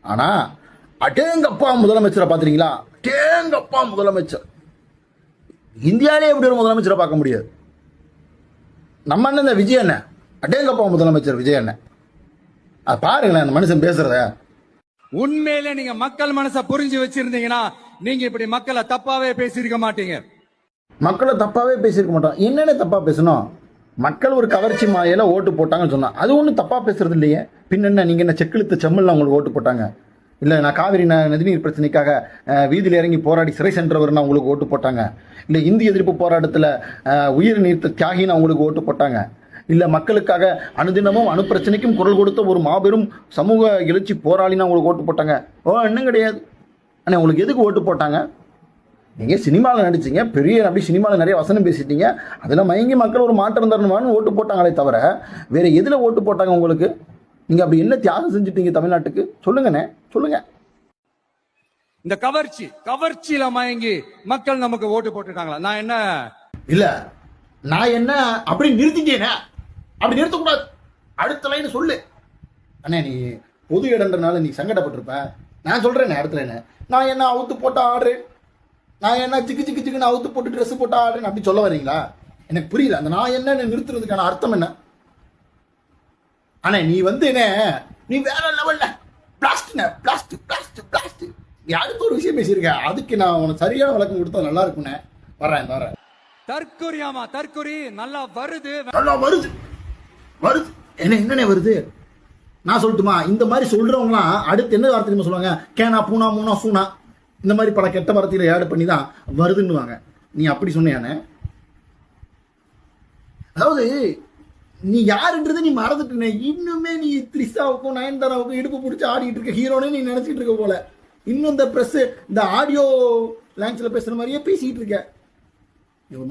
ஆனா அடேங்கப்பா முதலமைச்சரை பாத்துறீங்களா? அடேங்கப்பா முதலமைச்சர். இந்தியாவிலே எப்படி ஒரு முதலமைச்சரை பார்க்க முடியாது. நம்ம அண்ணன் இந்த விஜய் அண்ணன், அடேங்கப்பா முதலமைச்சர் விஜய் அண்ணன். அது பாருங்களேன் அந்த மனுஷன் பேசுறத. உண்மையிலே நீங்க மக்கள் மனசை புரிஞ்சு வச்சிருந்தீங்கன்னா நீங்க இப்படி மக்களை தப்பாவே பேசியிருக்க மாட்டீங்க. மக்களை தப்பாவே பேசியிருக்க மாட்டோம். என்னென்ன தப்பா பேசணும்? மக்கள் ஒரு கவர்ச்சி மாயில ஓட்டு போட்டாங்கன்னு சொன்னா அது ஒன்றும் தப்பா பேசுறது இல்லையே. பின் என்ன, நீங்க என்ன செக்கிழுத்த செம்மல்ல உங்களுக்கு ஓட்டு போட்டாங்க? இல்லை நான் காவிரி நதிநீர் பிரச்சனைக்காக வீதியில் இறங்கி போராடி சிறை சென்றவர்னா உங்களுக்கு ஓட்டு போட்டாங்க? இல்லை இந்திய எதிர்ப்பு போராட்டத்தில் உயிர் நீர்த்த தியாகின்னு அவங்களுக்கு ஓட்டு போட்டாங்க? இல்லை மக்களுக்காக அனுதினமும் அணுப்பிரச்சனைக்கும் குரல் கொடுத்த ஒரு மாபெரும் சமூக எழுச்சி போராளின்னு அவங்களுக்கு ஓட்டு போட்டாங்க? இன்னும் கிடையாது. ஆனால் உங்களுக்கு எதுக்கு ஓட்டு போட்டாங்க? நீங்கள் சினிமாவில் நடிச்சிங்க, பெரிய அப்படி சினிமாவில் நிறைய வசனம் பேசிட்டீங்க, அதில் மயங்கி மக்கள் ஒரு மாற்றம் தரணுமான்னு ஓட்டு போட்டாங்களே தவிர வேறு எதில் ஓட்டு போட்டாங்க உங்களுக்கு? நீங்கள் அப்படி என்ன தியாகம் செஞ்சுட்டீங்க தமிழ்நாட்டுக்கு? சொல்லுங்கண்ணே, சொல்லுங்க. இந்த கவர்ச்சியில மயங்கி மக்கள் நமக்கு ஓட்டு போட்டுட்டாங்களா? நான் என்ன அப்படி நிறுத்திட்டேனே, அப்படி நிறுத்தக்கூடாது. அடுத்த லைன் சொல்லு அண்ணே. நீ பொது இடன்றனால நீ சங்கடப்பட்டிருப்ப. நான் சொல்றேன் அடுத்த லைன். நான் என்ன அவுத்து போட்ட ஆடுறேன், நான் என்ன சிக்கு சிக்கு சிக்குன்னு அவுத்து போட்டு ட்ரெஸ் போட்டு ஆடுறேன் அப்படி சொல்ல வரீங்களா? எனக்கு புரியல. அந்த நான் என்ன நிறுத்துறதுக்கான அர்த்தம் என்ன? ஆனா நீ என்ன, நீ வேற லெவல்ல பிளாஸ்ட் அடுத்த ஒரு விஷயம் பேசியிருக்க. அதுக்கு நான் உனக்கு சரியான விளக்கம் கொடுத்தா நல்லா இருக்கும்னே. வரேன். தற்கொலை நல்லா வருது என்னென்ன வருது நான் சொல்லட்டுமா? இந்த மாதிரி சொல்றவங்களாம் அடுத்து என்ன வார்த்தை சொல்லுவாங்க? கேனா பூனா மூனா சூனா இந்த மாதிரி பல கெட்ட வார்த்தையில ஆட் பண்ணி தான் வருதுன்னுவாங்க. நீ அப்படி சொன்னியானே? அதாவது நீ யாருன்றது நீ மறந்துட்டு இன்னுமே நீ த்ரிஷாவுக்கும் நயன்தாராவுக்கும் இடுப்பு பிடிச்சி ஆடிட்டு இருக்க ஹீரோனே நீ நினைச்சிட்டு இருக்க போல. இன்னும் இந்த பிரஸ் இந்த ஆடியோ லாங்குவேஜ்ல பேசுற மாதிரியே பேசிட்டு இருக்க.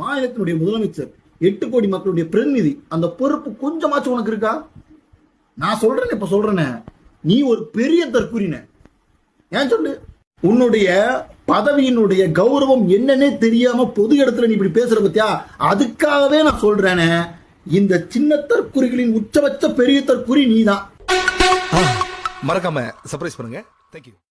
மாநிலத்தினுடைய முதலமைச்சர், 8 கோடி மக்களுடைய பிரதிநிதி, அந்த பொறுப்பு கொஞ்சமாச்சும் உனக்கு இருக்கா? நான் சொல்றேன், இப்ப சொல்றேனே, நீ ஒரு பெரிய தற்குறின. ஏன் சொல்லு? உன்னுடைய பதவியினுடைய கௌரவம் என்னன்னே தெரியாம பொது இடத்துல நீ இப்படி பேசுற பத்தியா? அதுக்காகவே நான் சொல்றேனே, இந்த சின்ன தற்குறிகளின் உச்சபட்ச பெரிய தற்குறி நீதான். மறக்காம சர்ப்ரைஸ் பண்ணுங்க. தேங்க்யூ.